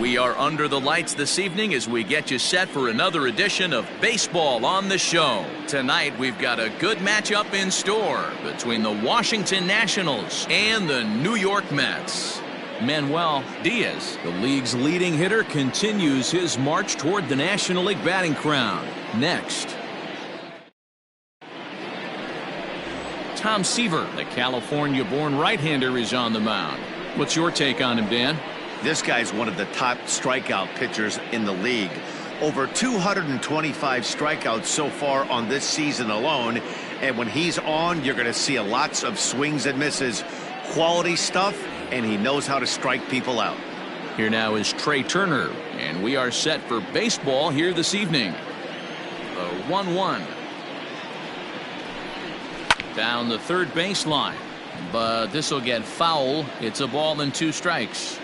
We are under the lights this evening as we get you set for another edition of Baseball on the Show. Tonight we've got a good matchup in store between the Washington Nationals and the New York Mets. Manuel Diaz, the league's leading hitter, continues his march toward the National League batting crown. Next, Tom Seaver, the California-born right-hander, is on the mound. What's your take on him, Dan? This guy's one of the top strikeout pitchers in the league. Over 225 strikeouts so far on this season alone. And when he's on, you're going to see lots of swings and misses. Quality stuff, and he knows how to strike people out. Here now is Trey Turner, and we are set for baseball here this evening. The 1-1. Down the third baseline, but this will get foul. It's a ball and 2 strikes.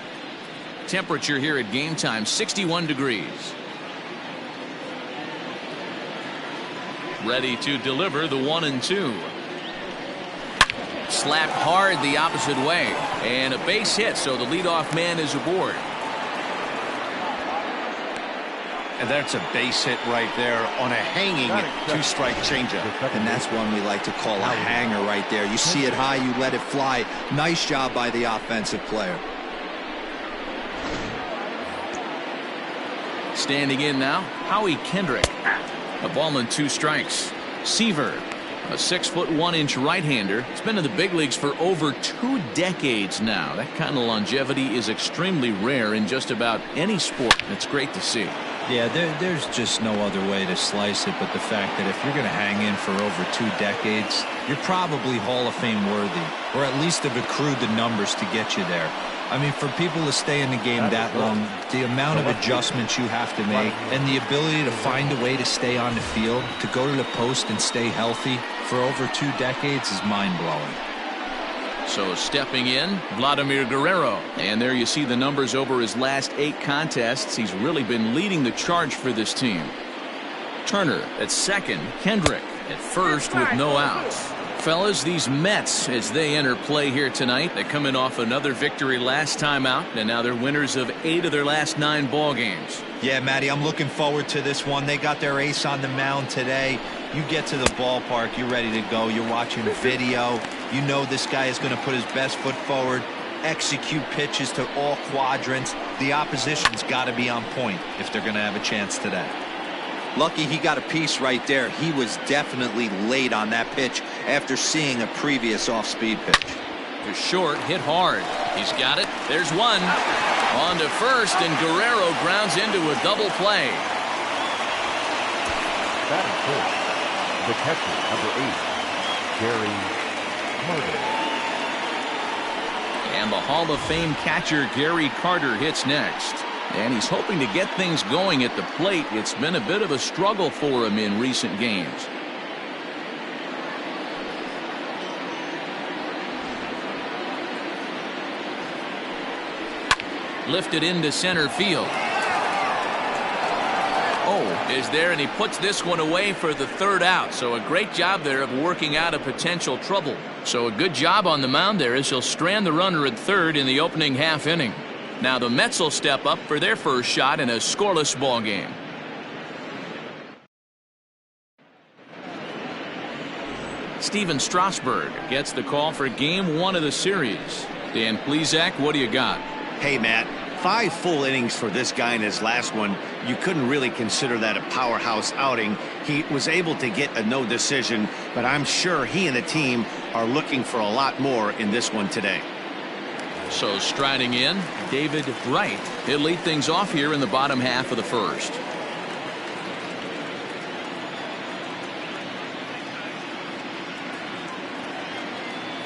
Temperature here at game time, 61 degrees. Ready to deliver the 1-2. Slapped hard the opposite way, and a base hit, so the leadoff man is aboard. And that's a base hit right there on a hanging 2-strike changeup. And that's one we like to call a hanger right there. You see it high, you let it fly. Nice job by the offensive player. Standing in now, Howie Kendrick. A ball and 2 strikes. Seaver, a 6'1" right-hander. He's been in the big leagues for over 2 decades now. That kind of longevity is extremely rare in just about any sport. It's great to see. Yeah, there's just no other way to slice it but the fact that if you're going to hang in for over 2 decades, you're probably Hall of Fame worthy, or at least have accrued the numbers to get you there. I mean, for people to stay in the game that long, the amount of adjustments you have to make and the ability to find a way to stay on the field, to go to the post and stay healthy for over 2 decades is mind-blowing. So stepping in, Vladimir Guerrero. And there you see the numbers over his last 8 contests. He's really been leading the charge for this team. Turner at second, Kendrick at first with no outs. Fellas, these Mets, as they enter play here tonight, they come in off another victory last time out, and now they're winners of 8 of their last 9 ball games. Yeah, Matty, I'm looking forward to this one. They got their ace on the mound today. You get to the ballpark, you're ready to go. You're watching video. You know this guy is going to put his best foot forward, execute pitches to all quadrants. The opposition's got to be on point if they're going to have a chance today. Lucky he got a piece right there. He was definitely late on that pitch after seeing a previous off-speed pitch. To short, hit hard. He's got it. There's one. On to first, and Guerrero grounds into a double play. Batting first, the catcher, number 8, Gary Carter. And the Hall of Fame catcher Gary Carter hits next. And he's hoping to get things going at the plate. It's been a bit of a struggle for him in recent games. Lifted into center field. Oh, is there, and he puts this one away for the 3rd out. So a great job there of working out a potential trouble. So a good job on the mound there as he'll strand the runner at 3rd in the opening half inning. Now the Mets will step up for their first shot in a scoreless ball game. Steven Strasburg gets the call for game 1 of the series. Dan Plesac, what do you got? Hey, Matt, 5 full innings for this guy in his last one. You couldn't really consider that a powerhouse outing. He was able to get a no decision, but I'm sure he and the team are looking for a lot more in this one today. So striding in, David Wright. He'll lead things off here in the bottom half of the first.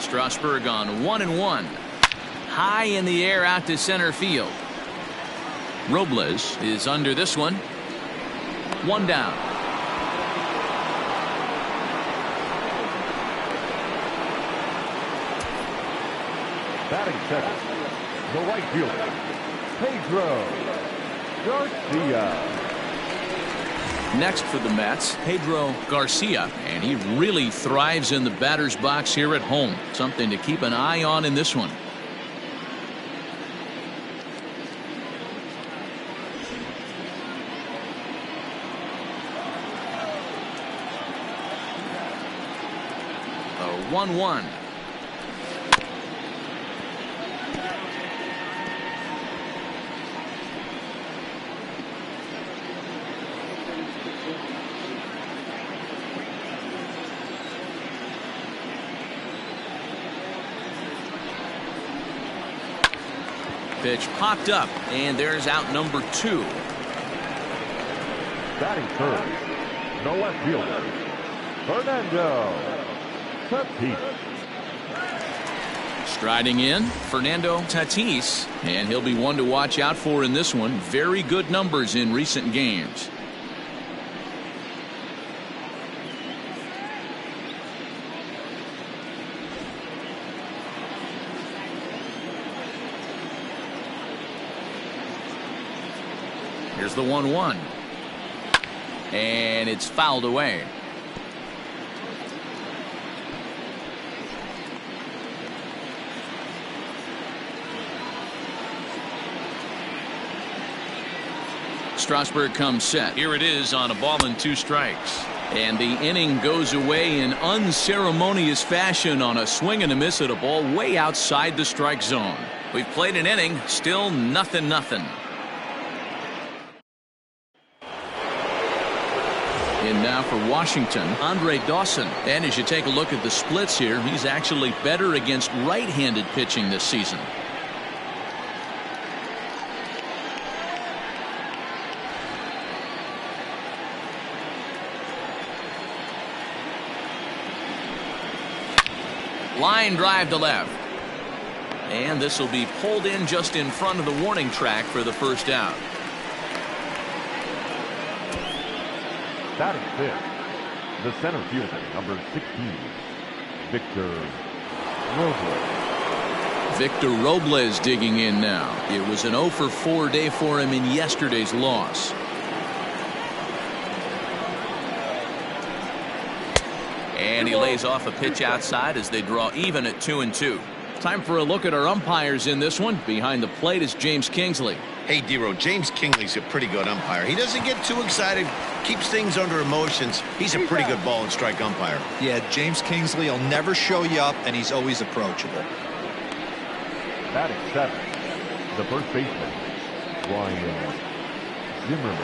Strasburg on 1-1. High in the air out to center field. Robles is under this one. 1 down. Batting second, the right fielder, Pedro Garcia. Next for the Mets, Pedro Garcia, and he really thrives in the batter's box here at home. Something to keep an eye on in this one. 1-1. Pitch popped up, and there's out number 2. Batting first, the left fielder, Fernando Tatis. Striding in, Fernando Tatis, and he'll be one to watch out for in this one. Very good numbers in recent games. Here's the 1-1. And it's fouled away. Strasburg comes set. Here it is on a ball and 2 strikes. And the inning goes away in unceremonious fashion on a swing and a miss at a ball way outside the strike zone. We've played an inning, still 0-0. And now for Washington, Andre Dawson. And as you take a look at the splits here, he's actually better against right-handed pitching this season. Line drive to left. And this will be pulled in just in front of the warning track for the first out. Batting fifth, the center fielder, number 16, Victor Robles. Victor Robles digging in now. It was an 0-for-4 day for him in yesterday's loss. And he lays off a pitch outside as they draw even at 2-2. Time for a look at our umpires in this one. Behind the plate is James Kingsley. Hey, Dero, James Kingsley's a pretty good umpire. He doesn't get too excited, keeps things under emotions. He's a pretty good ball and strike umpire. Yeah, James Kingsley will never show you up, and he's always approachable. Batting seventh, the first baseman, Ryan Zimmerman.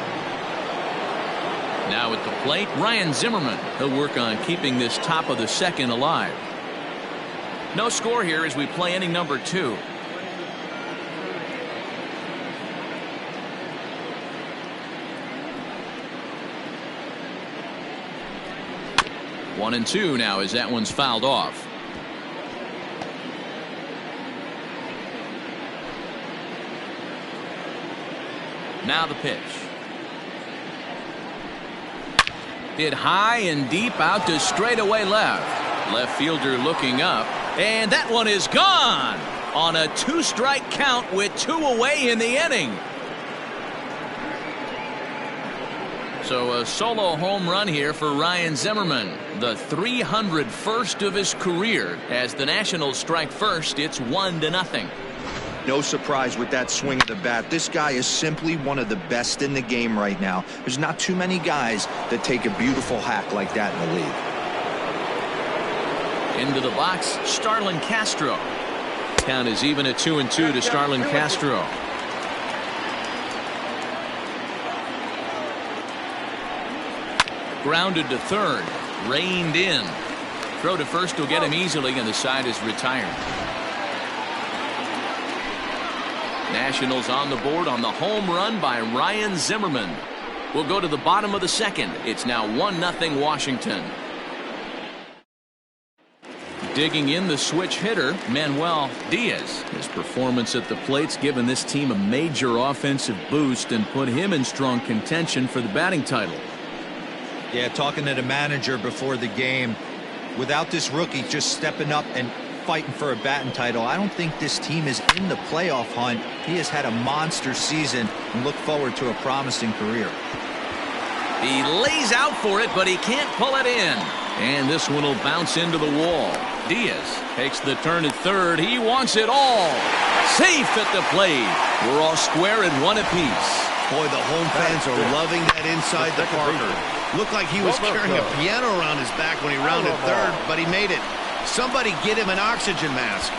Now at the plate, Ryan Zimmerman. He'll work on keeping this top of the second alive. No score here as we play inning number 2. One and 2 now as that one's fouled off. Now the pitch. Hit high and deep out to straightaway left. Left fielder looking up. And that one is gone on a 2-strike count with 2 away in the inning. So a solo home run here for Ryan Zimmerman, the 301st of his career. As the Nationals strike first, it's 1-0. No surprise with that swing of the bat. This guy is simply one of the best in the game right now. There's not too many guys that take a beautiful hack like that in the league. Into the box, Starlin Castro. Count is even at 2-2 to Starlin Castro. Grounded to third, reined in. Throw to first will get him easily, and the side is retired. Nationals on the board on the home run by Ryan Zimmerman. We'll go to the bottom of the second. It's now 1-0 Washington. Digging in the switch hitter, Manuel Diaz. His performance at the plate's given this team a major offensive boost and put him in strong contention for the batting title. Yeah, talking to the manager before the game, without this rookie just stepping up and fighting for a batting title, I don't think this team is in the playoff hunt. He has had a monster season and look forward to a promising career. He lays out for it, but he can't pull it in. And this one will bounce into the wall. Diaz takes the turn at third. He wants it all. Safe at the plate. We're all square at 1 apiece. Boy, the home fans are loving that inside the Parker. Looked like he was carrying a piano around his back when he rounded third, but he made it. Somebody get him an oxygen mask.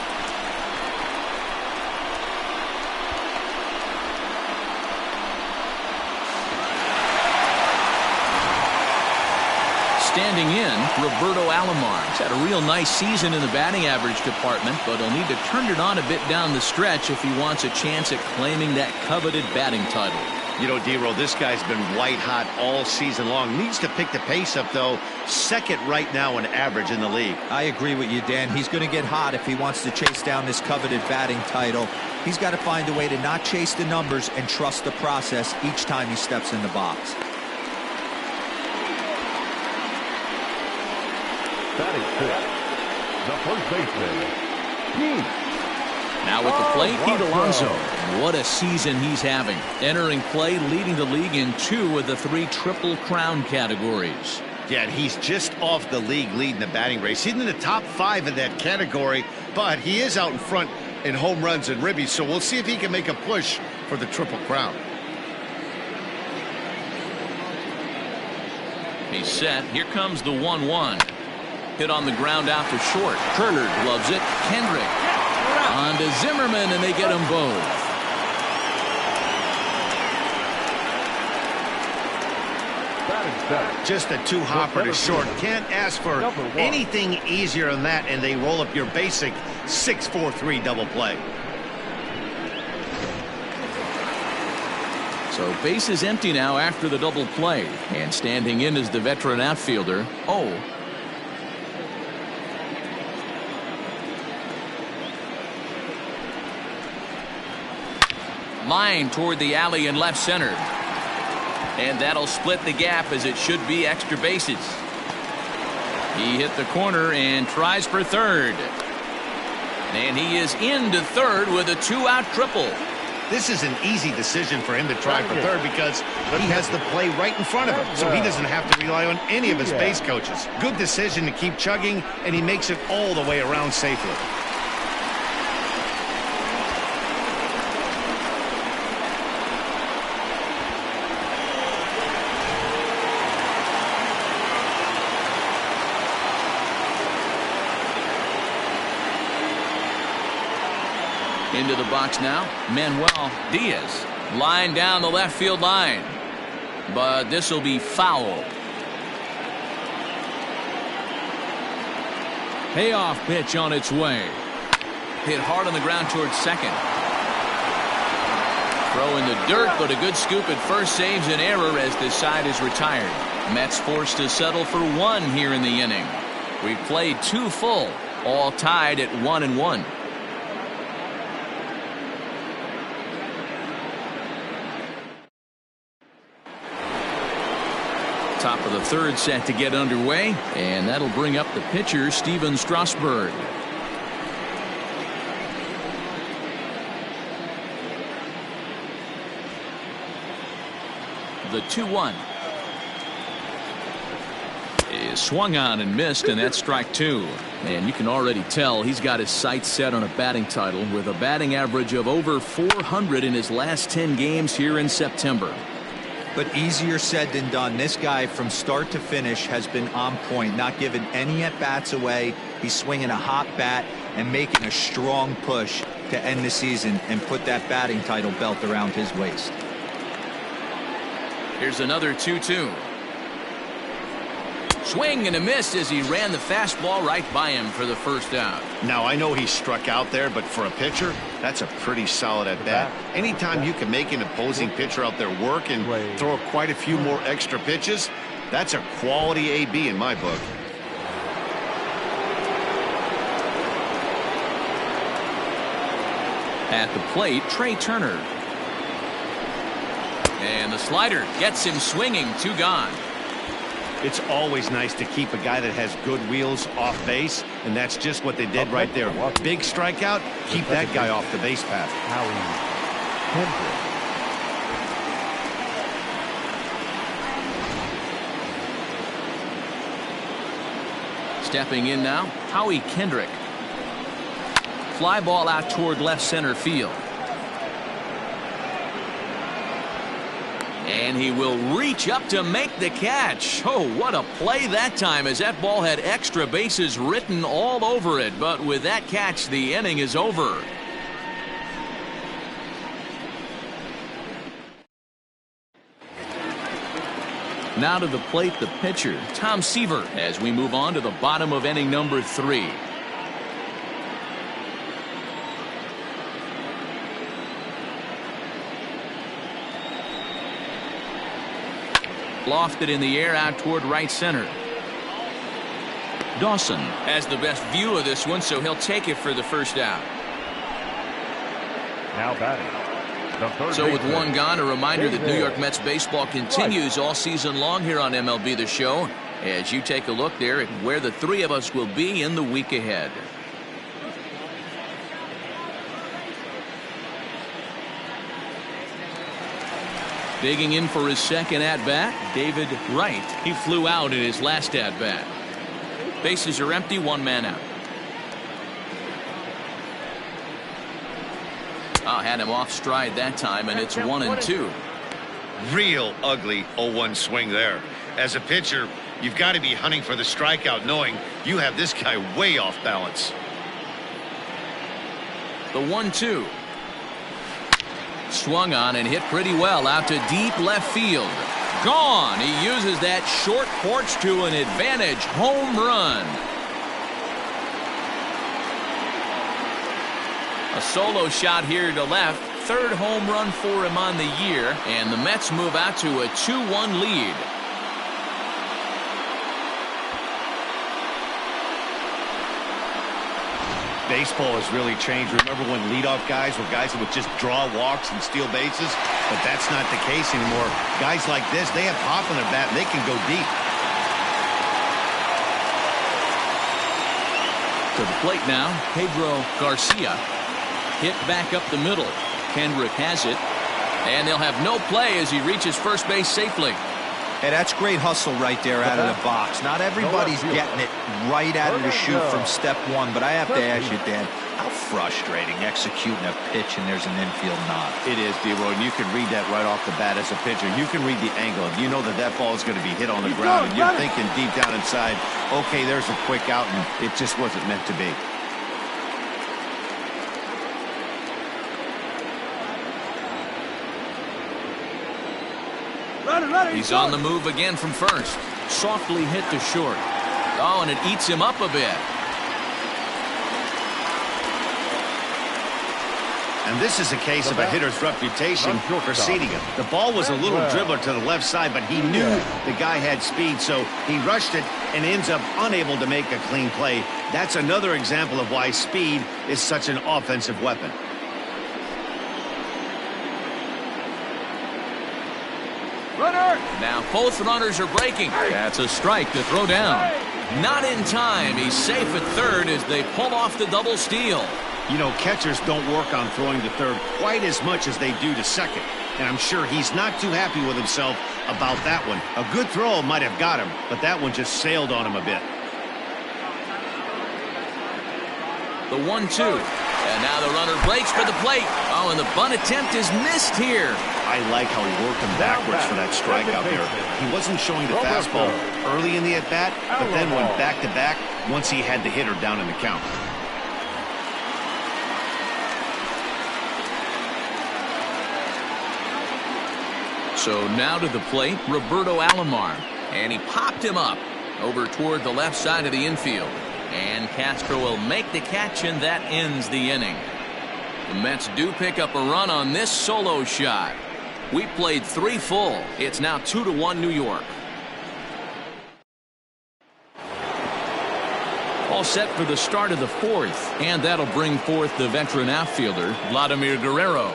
Standing in, Roberto Alomar. He's had a real nice season in the batting average department, but he'll need to turn it on a bit down the stretch if he wants a chance at claiming that coveted batting title. You know, D-Roll, this guy's been white hot all season long. Needs to pick the pace up, though. Second right now in average in the league. I agree with you, Dan. He's going to get hot if he wants to chase down this coveted batting title. He's got to find a way to not chase the numbers and trust the process each time he steps in the box. Batting fifth, the first baseman, Pete. Now at the plate, Pete Alonso. What a season he's having. Entering play, leading the league in 2 of the 3 Triple Crown categories. Yeah, he's just off the league leading the batting race. He's in the top 5 in that category, but he is out in front in home runs and ribbies, so we'll see if he can make a push for the Triple Crown. He's set. Here comes the 1-1. Hit on the ground out to short. Turner gloves it. Kendrick on to Zimmerman, and they get them both. Just a 2-hopper to short. Can't ask for anything easier than that, and they roll up your basic 6-4-3 double play. So base is empty now after the double play, and standing in is the veteran outfielder, O. Line toward the alley in left center. And that'll split the gap, as it should be extra bases. He hit the corner and tries for third. And he is into third with a 2-out triple. This is an easy decision for him to try for third because he has the play right in front of him, so he doesn't have to rely on any of his base coaches. Good decision to keep chugging, and he makes it all the way around safely. Into the box now, Manuel Diaz. Line down the left field line. But this will be foul. Payoff pitch on its way. Hit hard on the ground towards second. Throw in the dirt, but a good scoop at first saves an error as this side is retired. Mets forced to settle for 1 here in the inning. We've played 2 full, all tied at 1-1. Top of the third set to get underway, and that'll bring up the pitcher, Steven Strasburg. The 2-1 is swung on and missed, and that's strike 2. And you can already tell he's got his sights set on a batting title with a batting average of over 400 in his last 10 games here in September. But easier said than done. This guy from start to finish has been on point, not giving any at-bats away. He's swinging a hot bat and making a strong push to end the season and put that batting title belt around his waist. Here's another 2-2. Swing and a miss as he ran the fastball right by him for the first out. Now, I know he struck out there, but for a pitcher, that's a pretty solid at-bat. Anytime you can make an opposing pitcher out there work and throw quite a few more extra pitches, that's a quality AB in my book. At the plate, Trey Turner. And the slider gets him swinging. 2 gone. It's always nice to keep a guy that has good wheels off base, and that's just what they did right there. Big strikeout, keep that guy off the base path. Stepping in now, Howie Kendrick. Fly ball out toward left center field. And he will reach up to make the catch. Oh, what a play that time, as that ball had extra bases written all over it. But with that catch, the inning is over. Now to the plate, the pitcher, Tom Seaver, as we move on to the bottom of inning number 3. Lofted in the air out toward right center. Dawson has the best view of this one, so he'll take it for the first out. Now batting. So with one gone, a reminder that New York Mets baseball continues all season long here on MLB The Show, as you take a look there at where the three of us will be in the week ahead. Digging in for his second at-bat, David Wright. He flew out in his last at-bat. Bases are empty, one man out. Oh, had him off stride that time, and it's 1-2. Real ugly 0-1 swing there. As a pitcher, you've got to be hunting for the strikeout, knowing you have this guy way off balance. The 1-2. Swung on and hit pretty well out to deep left field. Gone. He uses that short porch to an advantage home run. A solo shot here to left. Third home run for him on the year, and the Mets move out to a 2-1 lead. Baseball has really changed. Remember when leadoff guys were guys that would just draw walks and steal bases? But that's not the case anymore. Guys like this, they have pop in their bat and they can go deep. To the plate now, Pedro Garcia. Hit back up the middle. Kendrick has it. And they'll have no play as he reaches first base safely. Hey, that's great hustle right there out of the box. Not everybody's getting it right out of the chute from step one, but I have to ask you, Dan, how frustrating executing a pitch and there's an infield knock. It is, D-Roy, and you can read that right off the bat as a pitcher. You can read the angle. You know that that ball is going to be hit on the ground, and you're thinking deep down inside, okay, there's a quick out, and it just wasn't meant to be. He's on the move again from first. Softly hit to short. Oh, and it eats him up a bit. And this is a case of a hitter's reputation preceding him. The ball was a little dribbler to the left side, but he knew the guy had speed, so he rushed it and ends up unable to make a clean play. That's another example of why speed is such an offensive weapon. Now both runners are breaking. That's a strike to throw down. Not in time. He's safe at third as they pull off the double steal. You know, catchers don't work on throwing to third quite as much as they do to second. And I'm sure he's not too happy with himself about that one. A good throw might have got him, but that one just sailed on him a bit. The 1-2. And now the runner breaks for the plate. Oh, and the bunt attempt is missed here. I like how he worked him backwards for that strikeout there. He wasn't showing the fastball early in the at-bat, but then went back-to-back once he had the hitter down in the count. So now to the plate, Roberto Alomar. And he popped him up over toward the left side of the infield. And Castro will make the catch, and that ends the inning. The Mets do pick up a run on this solo shot. We played 3 full. It's now 2-1 New York. All set for the start of the 4th, and that'll bring forth the veteran outfielder, Vladimir Guerrero.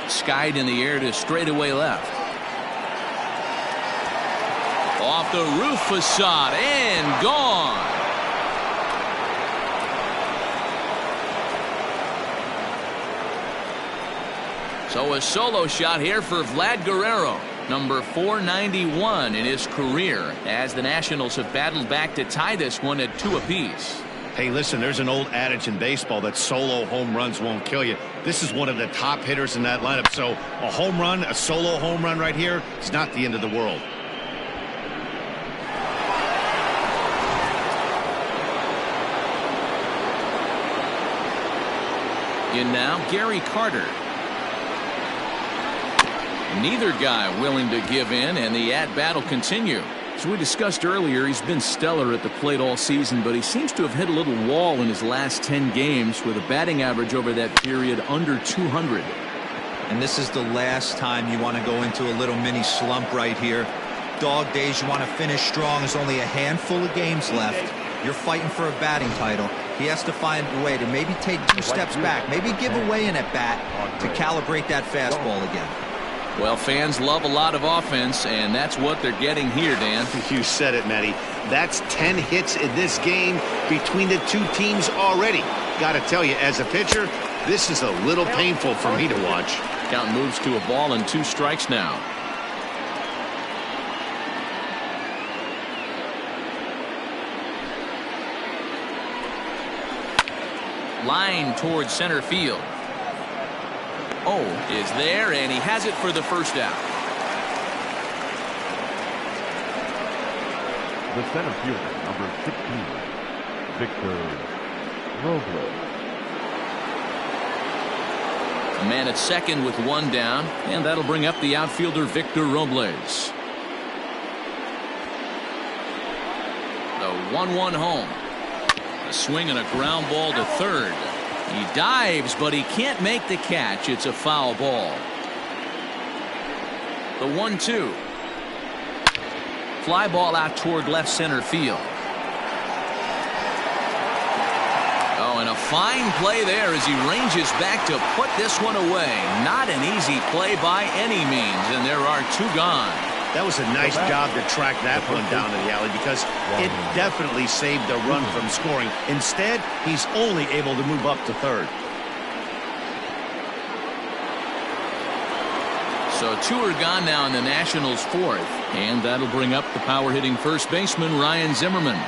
Skied in the air to straightaway left. Off the roof facade and gone. So a solo shot here for Vlad Guerrero, number 491 in his career, as the Nationals have battled back to tie this one at 2 apiece. Hey, listen, there's an old adage in baseball that solo home runs won't kill you. This is one of the top hitters in that lineup. So a home run, a solo home run right here is not the end of the world. In now, Gary Carter. Neither guy willing to give in, and the at-bat will continue. As we discussed earlier, he's been stellar at the plate all season, but he seems to have hit a little wall in his last 10 games with a batting average over that period under 200. And this is the last time you want to go into a little mini slump right here. Dog days, you want to finish strong. There's only a handful of games left. You're fighting for a batting title. He has to find a way to maybe take 2 steps back, maybe give away an at-bat to calibrate that fastball again. Well, fans love a lot of offense, and that's what they're getting here, Dan. You said it, Matty. That's 10 hits in this game between the two teams already. Got to tell you, as a pitcher, this is a little painful for me to watch. Count moves to a ball and 2 strikes now. Line towards center field. Oh, is there, and he has it for the first out. The center fielder, number 16, Victor Robles. A man at second with 1 down, and that'll bring up the outfielder Victor Robles. The 1-1 home. A swing and a ground ball to third. He dives, but he can't make the catch. It's a foul ball. The 1-2. Fly ball out toward left center field. Oh, and a fine play there as he ranges back to put this one away. Not an easy play by any means, and there are 2 gone. That was a nice job to track that one down to the alley because it definitely saved the run from scoring. Instead, he's only able to move up to third. So 2 are gone now in the Nationals' 4th, and that'll bring up the power-hitting first baseman Ryan Zimmerman.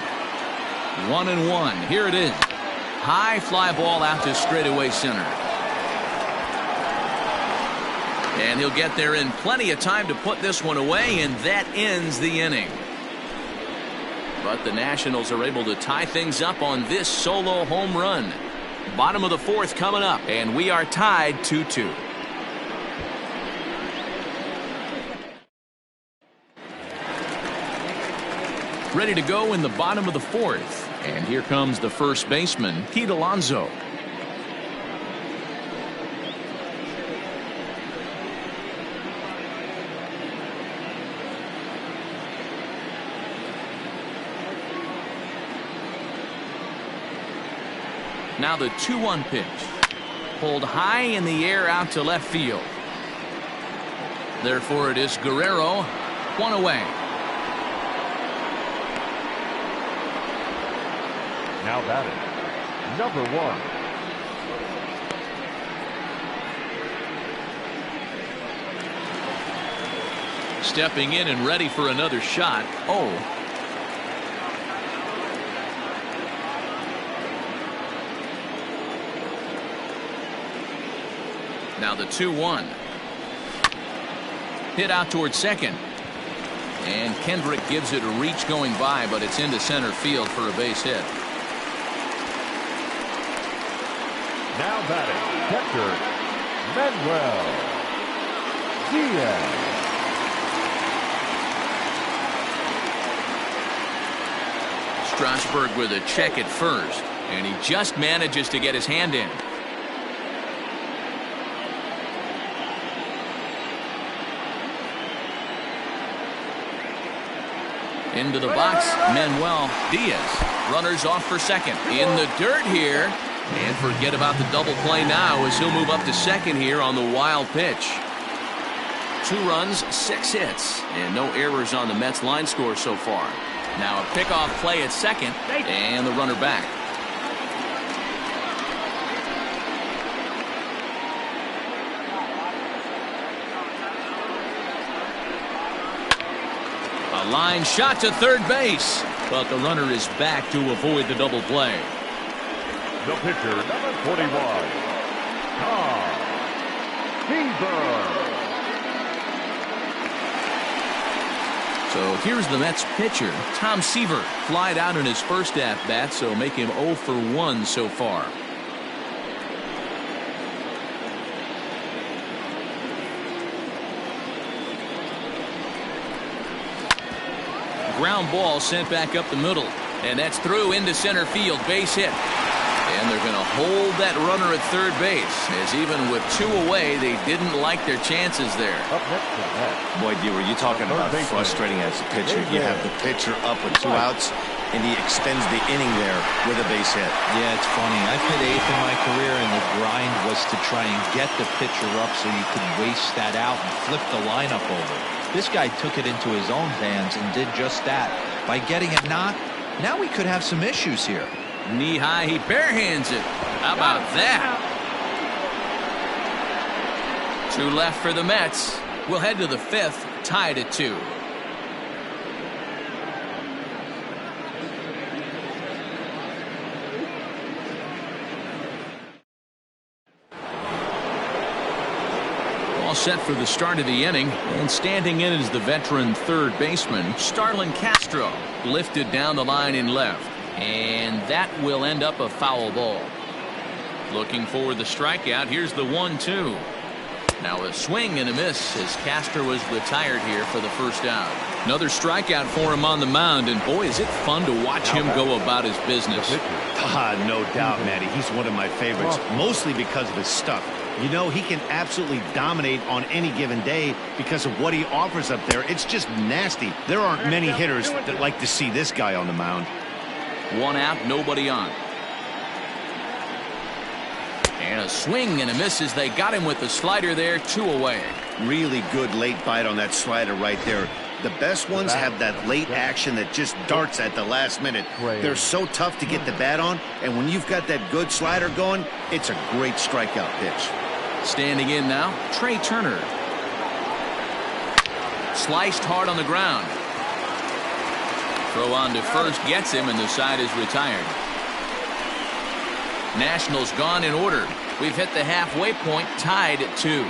1-1. Here it is. High fly ball out to straightaway center. And he'll get there in plenty of time to put this one away, and that ends the inning. But the Nationals are able to tie things up on this solo home run. Bottom of the 4th coming up, and we are tied 2-2. Ready to go in the bottom of the 4th, and here comes the first baseman, Pete Alonso. Now the 2-1 pitch. Pulled high in the air out to left field. Therefore it is Guerrero. 1 away. Now batting, number 1. Stepping in and ready for another shot. Oh. Now the 2-1. Hit out towards second. And Kendrick gives it a reach going by, but it's into center field for a base hit. Now batting, catcher, Manuel Diaz. Strasburg with a check at first, and he just manages to get his hand in. Into the box, Manuel Diaz. Runners off for second. In the dirt here. And forget about the double play now as he'll move up to second here on the wild pitch. 2 runs, 6 hits, and no errors on the Mets line score so far. Now a pickoff play at second, and the runner back. A line shot to third base, but the runner is back to avoid the double play. The pitcher, number 41, Tom Seaver. So here's the Mets pitcher, Tom Seaver, flied out in his first at-bat, so make him 0 for 1 so far. Ground ball sent back up the middle, and that's through into center field, base hit. And they're going to hold that runner at third base, as even with 2 away, they didn't like their chances there. Up next to the Mets. Boy, D, were you talking about frustrating as a pitcher? You have the pitcher up with 2 outs, and he extends the inning there with a base hit. Yeah, it's funny. I've hit 8th in my career, and the grind was to try and get the pitcher up so you could waste that out and flip the lineup over. This guy took it into his own hands and did just that. By getting a knock, now we could have some issues here. Knee high, he barehands it. How about that? 2 left for the Mets. We'll head to the 5th, tied at 2. All set for the start of the inning, and standing in is the veteran third baseman, Starlin Castro, lifted down the line in left. And that will end up a foul ball. Looking for the strikeout. Here's the 1-2. Now a swing and a miss as Castro is retired here for the first out. Another strikeout for him on the mound, and boy, is it fun to watch him go about his business. No doubt, Matty. He's one of my favorites, mostly because of his stuff. You know, he can absolutely dominate on any given day because of what he offers up there. It's just nasty. There aren't many hitters that like to see this guy on the mound. 1 out, nobody on. And a swing and a miss as they got him with the slider there, 2 away. Really good late bite on that slider right there. The best ones have that late action that just darts at the last minute. They're so tough to get the bat on, and when you've got that good slider going, it's a great strikeout pitch. Standing in now, Trey Turner. Sliced hard on the ground. Throw on to first gets him, and the side is retired. Nationals gone in order. We've hit the halfway point, tied at 2.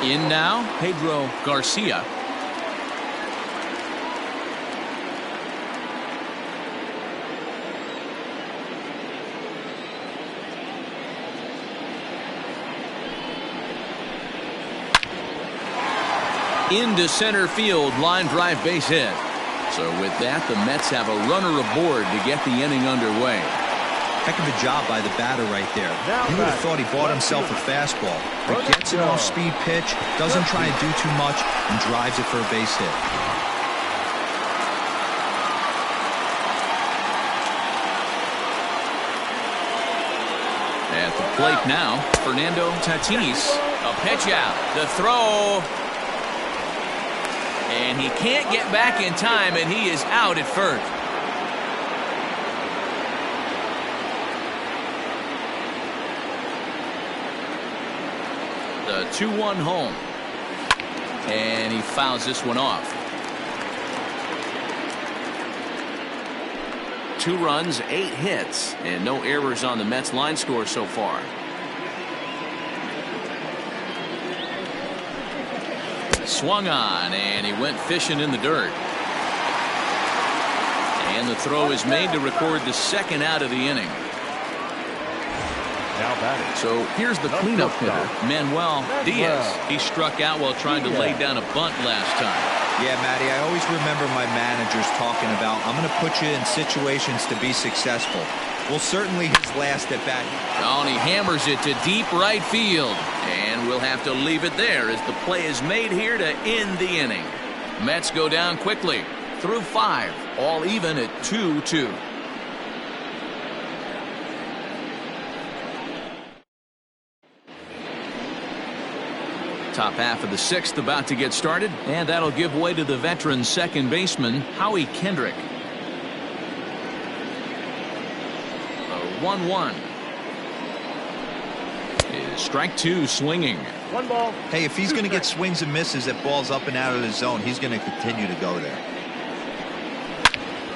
In now, Pedro Garcia. Into center field, line drive base hit. So with that, the Mets have a runner aboard to get the inning underway. Heck of a job by the batter right there. You would have thought he bought himself a fastball, but gets an off-speed pitch, doesn't try and do too much, and drives it for a base hit. At the plate now, Fernando Tatis. A pitch out. The throw. And he can't get back in time, and he is out at first. The 2-1 home. And he fouls this one off. 2 runs, 8 hits, and no errors on the Mets line score so far. Swung on, and he went fishing in the dirt. And the throw is made to record the 2nd out of the inning. So here's the cleanup hitter, Manuel Diaz. He struck out while trying to lay down a bunt last time. Yeah, Matty, I always remember my managers talking about, I'm going to put you in situations to be successful. Well, certainly his last at bat. Oh, and he hammers it to deep right field. And we'll have to leave it there as the play is made here to end the inning. Mets go down quickly through 5, all even at 2-2. Top half of the 6th about to get started, and that'll give way to the veteran second baseman, Howie Kendrick. 1-1 is Strike two swinging. 1 ball. Hey, if he's going to get swings and misses at balls up and out of the zone, he's going to continue to go there.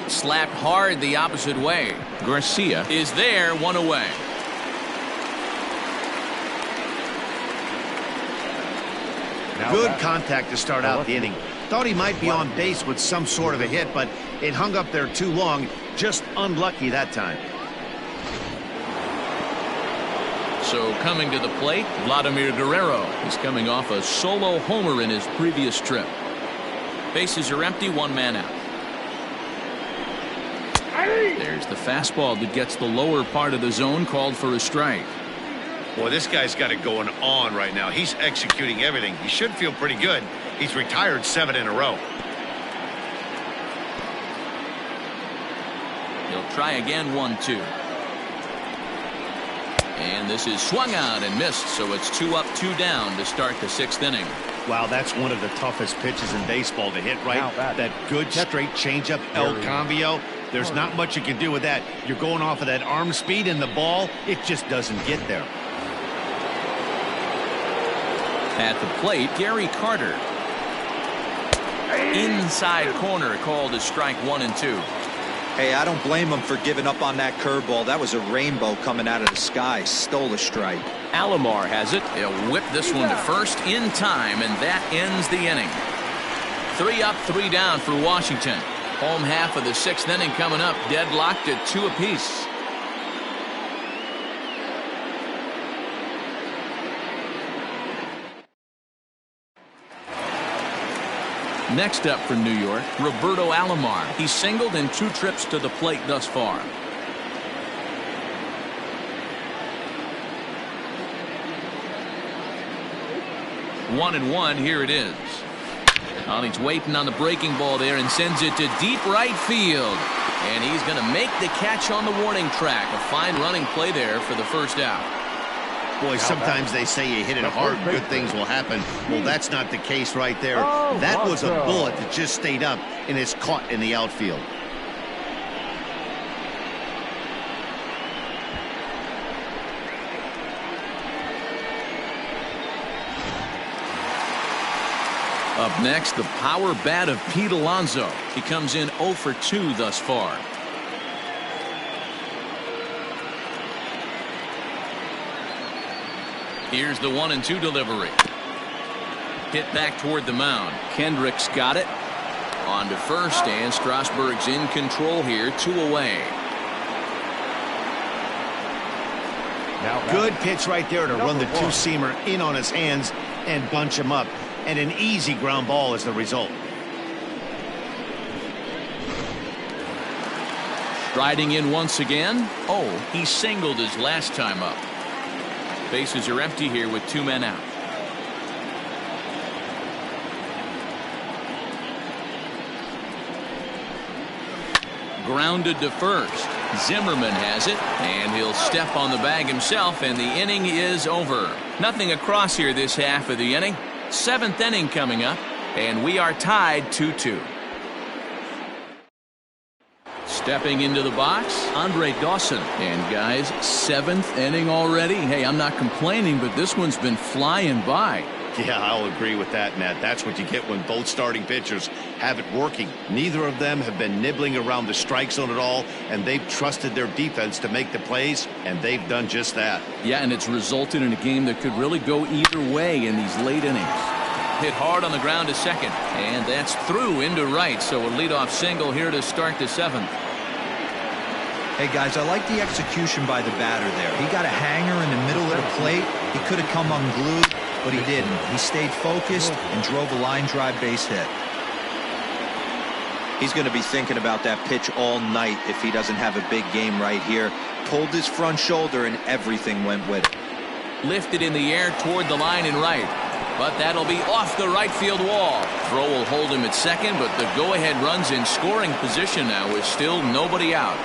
Slapped hard the opposite way. Garcia is there, 1 away. Now Good back. contact to start out the inning. Thought he might be on base with some sort of a hit, but it hung up there too long. Just unlucky that time. So coming to the plate, Vladimir Guerrero. He's coming off a solo homer in his previous trip. Bases are empty, 1 man out. There's the fastball that gets the lower part of the zone, called for a strike. Boy, this guy's got it going on right now. He's executing everything. He should feel pretty good. He's retired 7 in a row. He'll try again, 1-2. And this is swung out and missed, so it's 2 up, 2 down to start the 6th inning. Wow, that's one of the toughest pitches in baseball to hit, right? Now back. That good straight changeup, El Cambio. There's not much you can do with that. You're going off of that arm speed, and the ball, it just doesn't get there. At the plate, Gary Carter. Inside corner, called as strike 1 and 2. Hey, I don't blame him for giving up on that curveball. That was a rainbow coming out of the sky. Stole a strike. Alomar has it. He'll whip this one to first in time, and that ends the inning. 3 up, 3 down for Washington. Home half of the 6th inning coming up, deadlocked at 2 apiece. Next up for New York, Roberto Alomar. He's singled in 2 trips to the plate thus far. One and one, here it is. Oh, he's waiting on the breaking ball there and sends it to deep right field. And he's going to make the catch on the warning track. A fine running play there for the first out. Boy, sometimes they say you hit it hard, good things will happen. Well, that's not the case right there. That was a bullet that just stayed up and is caught in the outfield. Up next, the power bat of Pete Alonso. He comes in 0 for 2 thus far. Here's the 1-2 delivery. Hit back toward the mound. Kendricks got it. On to first, and Strasburg's in control here, 2 away. Good pitch right there to run the 2-seamer in on his hands and bunch him up. And an easy ground ball is the result. Striding in once again. Oh, he singled his last time up. Bases are empty here with 2 men out. Grounded to first. Zimmerman has it, and he'll step on the bag himself, and the inning is over. Nothing across here this half of the inning. 7th inning coming up, and we are tied 2-2. Stepping into the box, Andre Dawson. And guys, 7th inning already. Hey, I'm not complaining, but this one's been flying by. Yeah, I'll agree with that, Matt. That's what you get when both starting pitchers have it working. Neither of them have been nibbling around the strike zone at all, and they've trusted their defense to make the plays, and they've done just that. Yeah, and it's resulted in a game that could really go either way in these late innings. Hit hard on the ground to second, and that's through into right, so a leadoff single here to start the 7th. Hey, guys, I like the execution by the batter there. He got a hanger in the middle of the plate. He could have come unglued, but he didn't. He stayed focused and drove a line drive base hit. He's going to be thinking about that pitch all night if he doesn't have a big game right here. Pulled his front shoulder, and everything went with it. Lifted in the air toward the line in right. But that'll be off the right field wall. Throw will hold him at second, but the go-ahead run's in scoring position now with still nobody out.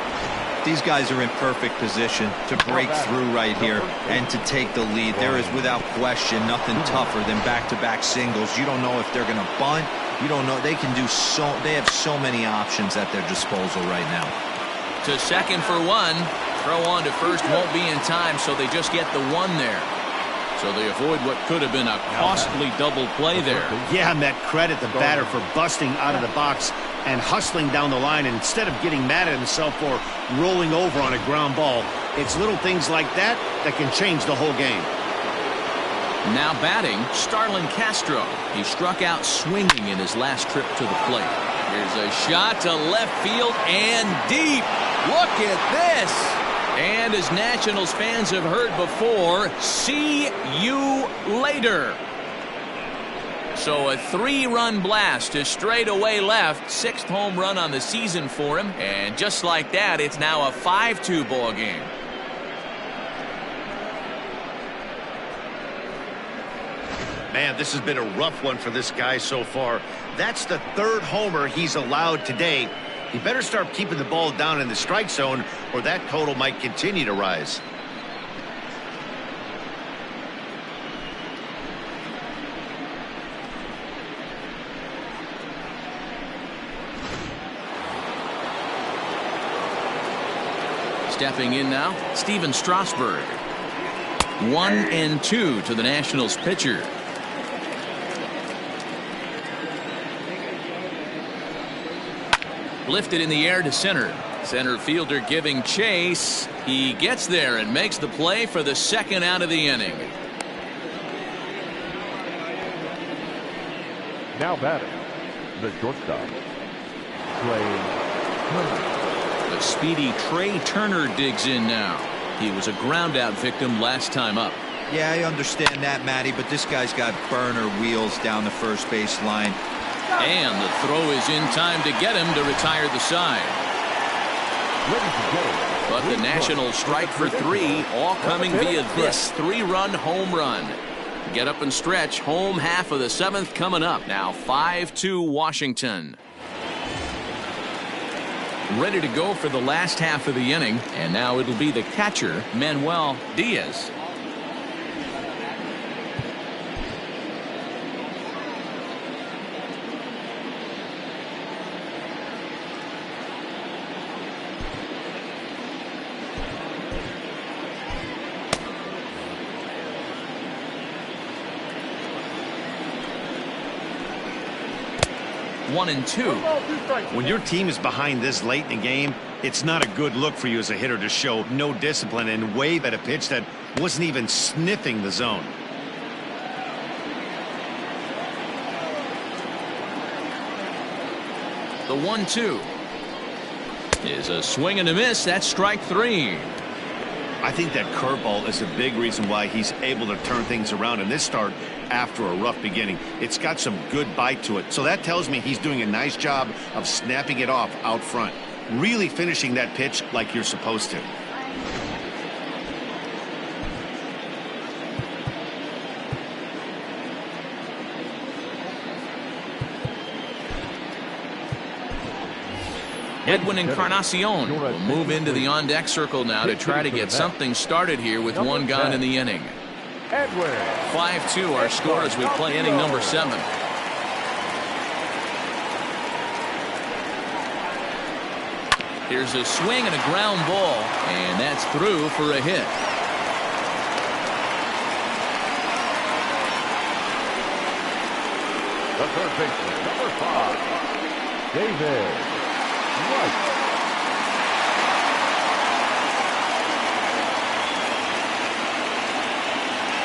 These guys are in perfect position to break through right here and to take the lead. There is, without question, nothing tougher than back-to-back singles. You don't know if they're going to bunt. You don't know. They can do so. They have so many options at their disposal right now. To second for 1. Throw on to first won't be in time, so they just get the 1 there. So they avoid what could have been a costly double play there. Yeah, Met, credit the batter for busting out of the box and hustling down the line instead of getting mad at himself for rolling over on a ground ball. It's little things like that that can change the whole game. Now batting, Starlin Castro. He struck out swinging in his last trip to the plate. Here's a shot to left field and deep. Look at this. And as Nationals fans have heard before, see you later. So a 3-run blast to straightaway left. 6th home run on the season for him. And just like that, it's now a 5-2 ball game. Man, this has been a rough one for this guy so far. That's the 3rd homer he's allowed today. He better start keeping the ball down in the strike zone, or that total might continue to rise. Stepping in now, Steven Strasburg. 1-2 to the Nationals pitcher. Lifted in the air to center. Center fielder giving chase. He gets there and makes the play for the 2nd out of the inning. Now batting, the shortstop, Trey Turner. The speedy Trey Turner digs in now. He was a ground out victim last time up. Yeah, I understand that, Matty, but this guy's got burner wheels down the first base line. And the throw is in time to get him to retire the side. But the Nationals strike for 3, all coming via this 3-run home run. Get up and stretch. Home half of the 7th coming up. Now 5-2 Washington. Ready to go for the last half of the inning. And now it'll be the catcher, Manuel Diaz. One and two. When your team is behind this late in the game, it's not a good look for you as a hitter to show no discipline and wave at a pitch that wasn't even sniffing the zone. The 1-2 is a swing and a miss. That's strike 3. I think that curveball is a big reason why he's able to turn things around in this start after a rough beginning. It's got some good bite to it. So that tells me he's doing a nice job of snapping it off out front. Really finishing that pitch like you're supposed to. Edwin Encarnacion will move into the on-deck circle now to try to get something started here with one gone in the inning. 5-2 our score as we play inning number 7. Here's a swing and a ground ball, and that's through for a hit. The third baseman, number 5, David Wright.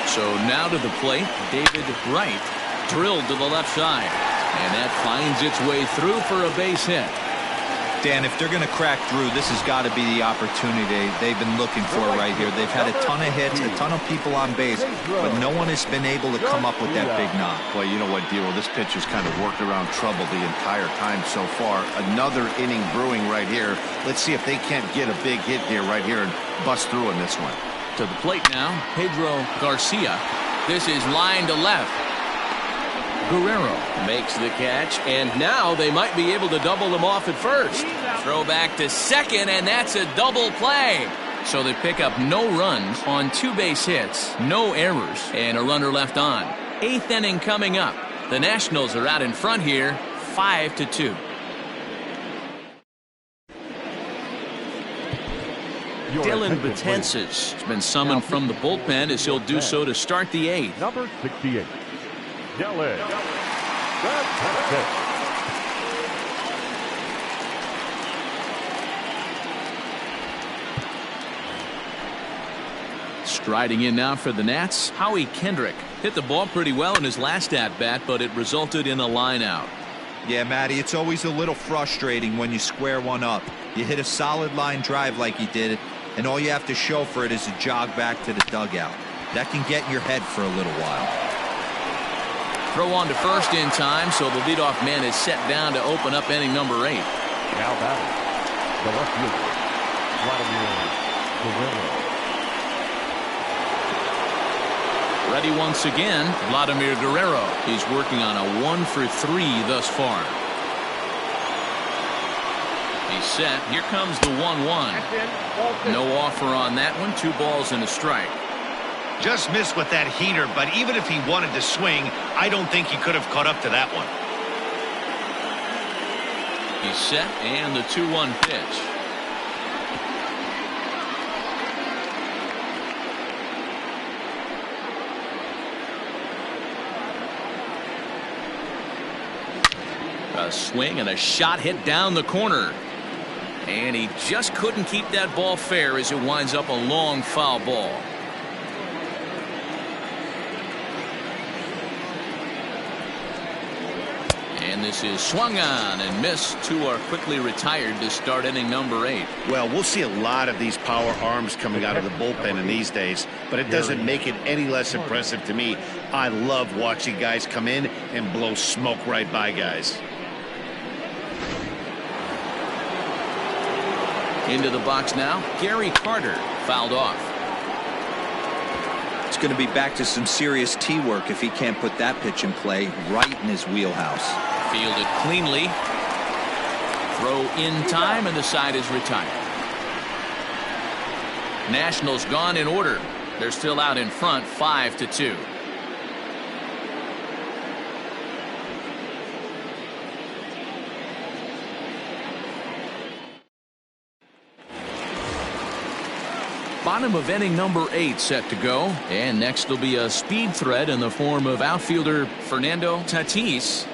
So now to the plate, David Wright, drilled to the left side, and that finds its way through for a base hit. Dan, if they're going to crack through, this has got to be the opportunity they've been looking for right here. They've had a ton of hits, a ton of people on base, but no one has been able to come up with that big knock. Well, you know what, Dio? This pitcher's kind of worked around trouble the entire time so far. Another inning brewing right here. Let's see if they can't get a big hit here right here and bust through in this one. To the plate now, Pedro Garcia. This is line to left. Guerrero makes the catch, and now they might be able to double them off at first. Throw back to second, and that's a double play. So they pick up no runs on 2 base hits, no errors, and a runner left on. 8th inning coming up. The Nationals are out in front here, 5-2. Your Dylan attention, please. Betances has been summoned from the bullpen as he'll do so to start the 8th. Number 68, Dylan Betances. Striding in now for the Nats, Howie Kendrick. Hit the ball pretty well in his last at-bat, but it resulted in a line out. Yeah, Matty, it's always a little frustrating when you square one up. You hit a solid line drive like he did, and all you have to show for it is a jog back to the dugout. That can get in your head for a little while. Throw on to first in time, so the leadoff man is set down to open up inning number 8. Now batting, the left fielder, Vladimir Guerrero. Ready once again, Vladimir Guerrero. He's working on a 1-for-3 thus far. He's set. Here comes the 1-1. No offer on that one. 2 balls and a strike. Just missed with that heater, but even if he wanted to swing, I don't think he could have caught up to that one. He's set, and the 2-1 pitch. A swing and a shot hit down the corner. And he just couldn't keep that ball fair as it winds up a long foul ball. And this is swung on and missed. 2 are quickly retired to start inning number 8. Well, we'll see a lot of these power arms coming out of the bullpen in these days, but it doesn't make it any less impressive to me. I love watching guys come in and blow smoke right by guys. Into the box now, Gary Carter fouled off. It's going to be back to some serious tee work if he can't put that pitch in play right in his wheelhouse. Fielded cleanly. Throw in time, and the side is retired. Nationals gone in order. They're still out in front, 5-2. Bottom of inning number 8 set to go, and next will be a speed threat in the form of outfielder Fernando Tatis.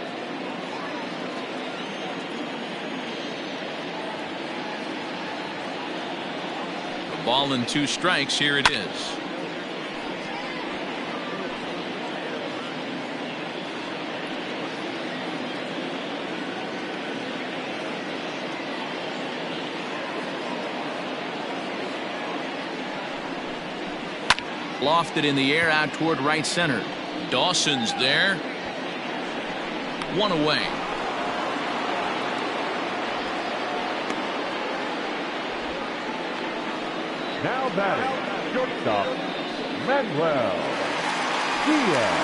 A ball and 2 strikes. Here it is. Lofted in the air out toward right center. Dawson's there. 1 away. Now batting, shortstop, Manuel Diaz.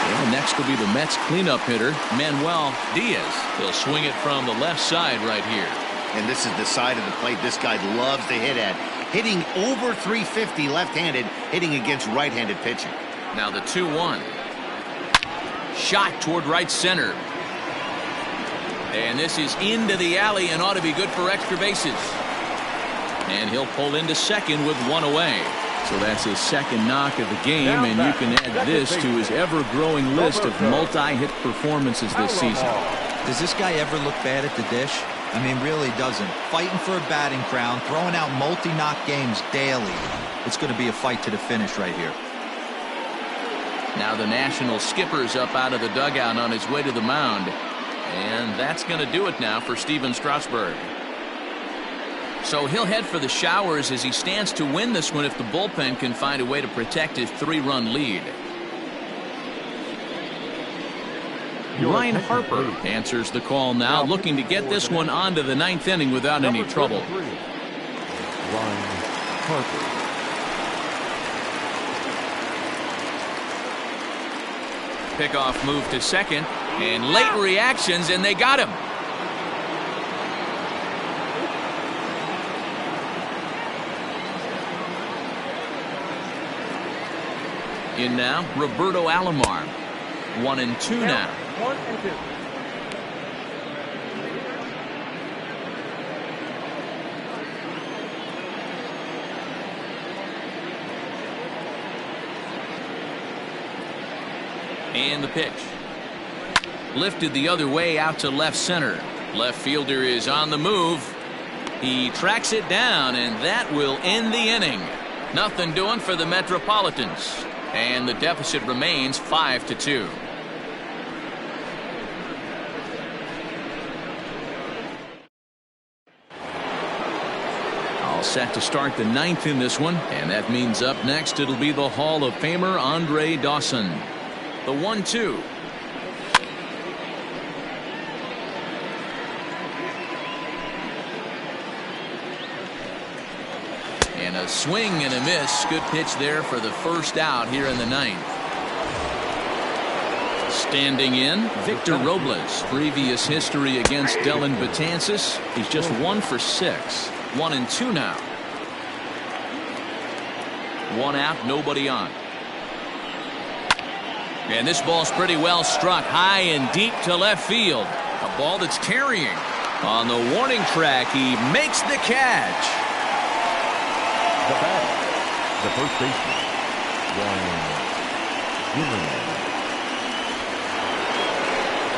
Well, next will be the Mets cleanup hitter, Manuel Diaz. He'll swing it from the left side right here. And this is the side of the plate this guy loves to hit at. Hitting over 350 left-handed, hitting against right-handed pitching. Now the 2-1. Shot toward right center. And this is into the alley and ought to be good for extra bases. And he'll pull into second with 1 away. So that's his second knock of the game, and you can add this to his ever-growing list of multi-hit performances this season. Does this guy ever look bad at the dish? I mean, really doesn't. Fighting for a batting crown, throwing out multi-knock games daily. It's going to be a fight to the finish right here. Now the National skipper's up out of the dugout on his way to the mound. And that's going to do it now for Steven Strasburg. So he'll head for the showers as he stands to win this one if the bullpen can find a way to protect his 3-run lead. Ryan Harper answers the call now, looking to get this one onto the 9th inning without any trouble. Ryan Harper. Pickoff move to second, and late reactions, and they got him. In now, Roberto Alomar. 1-2 now. 1-2. And the pitch. Lifted the other way out to left center. Left fielder is on the move. He tracks it down, and that will end the inning. Nothing doing for the Metropolitans. And the deficit remains 5-2. All set to start the ninth in this one, and that means up next it'll be the Hall of Famer Andre Dawson. The 1-2. And a swing and a miss. Good pitch there for the first out here in the ninth. Standing in, Victor Robles. Previous history against Dellin Betances. He's just 1 for 6. 1-2 now. 1 out, nobody on. And this ball's pretty well struck high and deep to left field. A ball that's carrying. On the warning track, he makes the catch. The batter, the first baseman,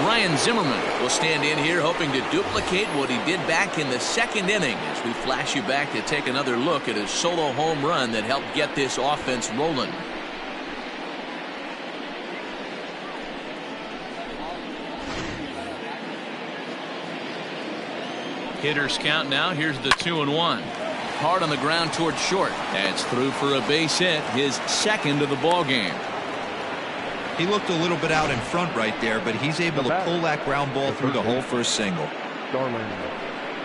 Ryan Zimmerman will stand in here hoping to duplicate what he did back in the second inning as we flash you back to take another look at a solo home run that helped get this offense rolling. Hitters count now. Here's the 2-1. Hard on the ground towards short. That's through for a base hit, his second of the ball game. He looked a little bit out in front right there, but he's able to pull that ground ball through the hole for a single. Starlin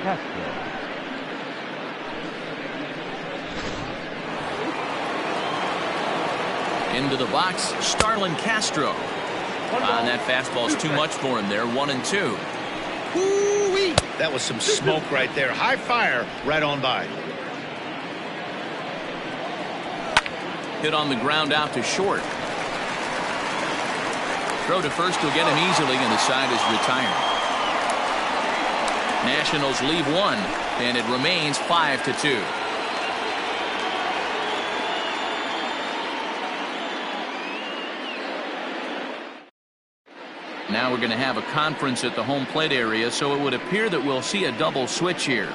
Castro. Into the box, Starlin Castro. On that fastball's too much for him there. 1-2. Ooh-wee. That was some smoke right there. High fire right on by. Hit on the ground out to short. Throw to first will get him easily, and the side is retired. Nationals leave 1, and it remains 5-2. Now we're going to have a conference at the home plate area, so it would appear that we'll see a double switch here.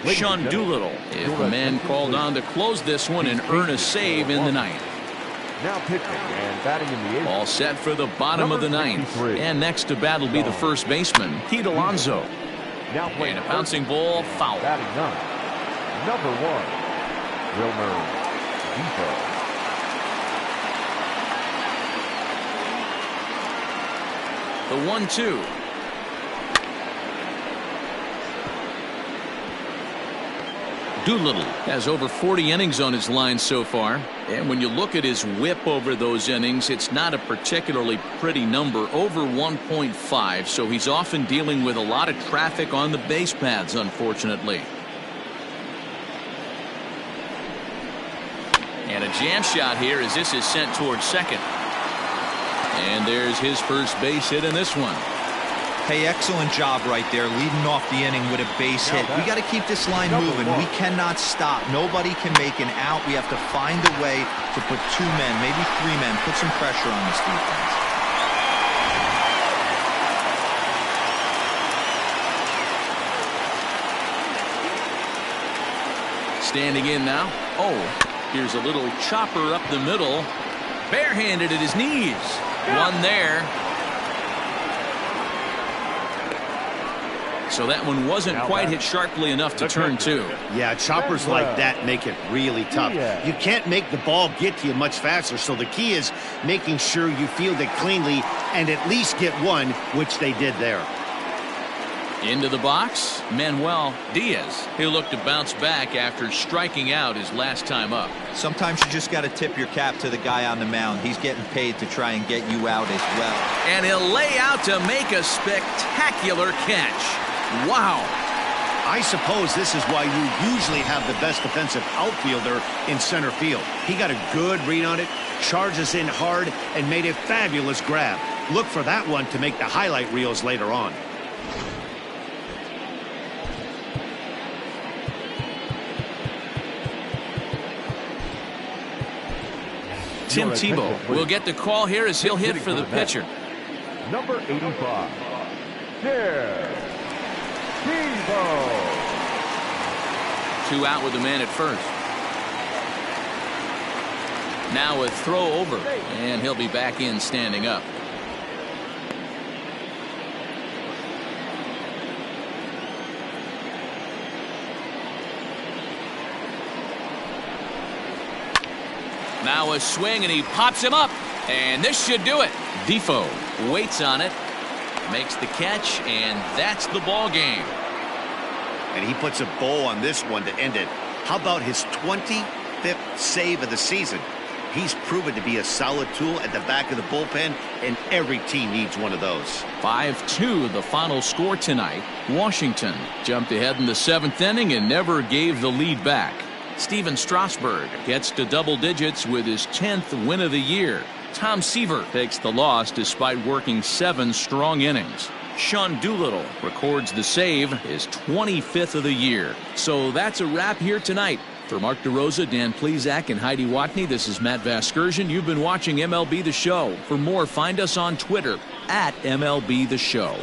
Sean Doolittle is the man called on to close this one and earn a save in the ninth. Now pitching and batting in the eighth. All set for the bottom of the ninth. And next to bat will be the first baseman, Pete Alonso. Now playing And a bouncing ball, foul. Batting ninth. Number 1, Wilmer Depot. The 1-2. Doolittle has over 40 innings on his line so far, and when you look at his whip over those innings, it's not a particularly pretty number, over 1.5, so he's often dealing with a lot of traffic on the base paths, unfortunately. And a jam shot here as this is sent towards second. And there's his first base hit in this one. Hey, excellent job right there, leading off the inning with a base hit. We got to keep this line moving. We cannot stop. Nobody can make an out. We have to find a way to put 2 men, maybe 3 men, put some pressure on this defense. Standing in now. Oh, here's a little chopper up the middle. Barehanded at his knees. One there. So that one wasn't quite hit sharply enough to turn 2. Yeah, choppers like that make it really tough. You can't make the ball get to you much faster, so the key is making sure you field it cleanly and at least get one, which they did there. Into the box, Manuel Diaz. He'll look to bounce back after striking out his last time up. Sometimes you just got to tip your cap to the guy on the mound. He's getting paid to try and get you out as well. And he'll lay out to make a spectacular catch. Wow. I suppose this is why you usually have the best defensive outfielder in center field. He got a good read on it, charges in hard, and made a fabulous grab. Look for that one to make the highlight reels later on. Tim Your attention, Tebow will please. get the call here as he'll hit Hitting for the for the net. pitcher. Number 85, Tim Tebow. 2 out with the man at first. Now a throw over, and he'll be back in standing up. Now a swing, and he pops him up, and this should do it. Defoe waits on it, makes the catch, and that's the ball game. And he puts a bow on this one to end it. How about his 25th save of the season? He's proven to be a solid tool at the back of the bullpen, and every team needs one of those. 5-2 the final score tonight. Washington jumped ahead in the 7th inning and never gave the lead back. Steven Strasburg gets to double digits with his 10th win of the year. Tom Seaver takes the loss despite working 7 strong innings. Sean Doolittle records the save, his 25th of the year. So that's a wrap here tonight. For Mark DeRosa, Dan Plesac, and Heidi Watney, this is Matt Vasgersian. You've been watching MLB The Show. For more, find us on Twitter @MLB The Show.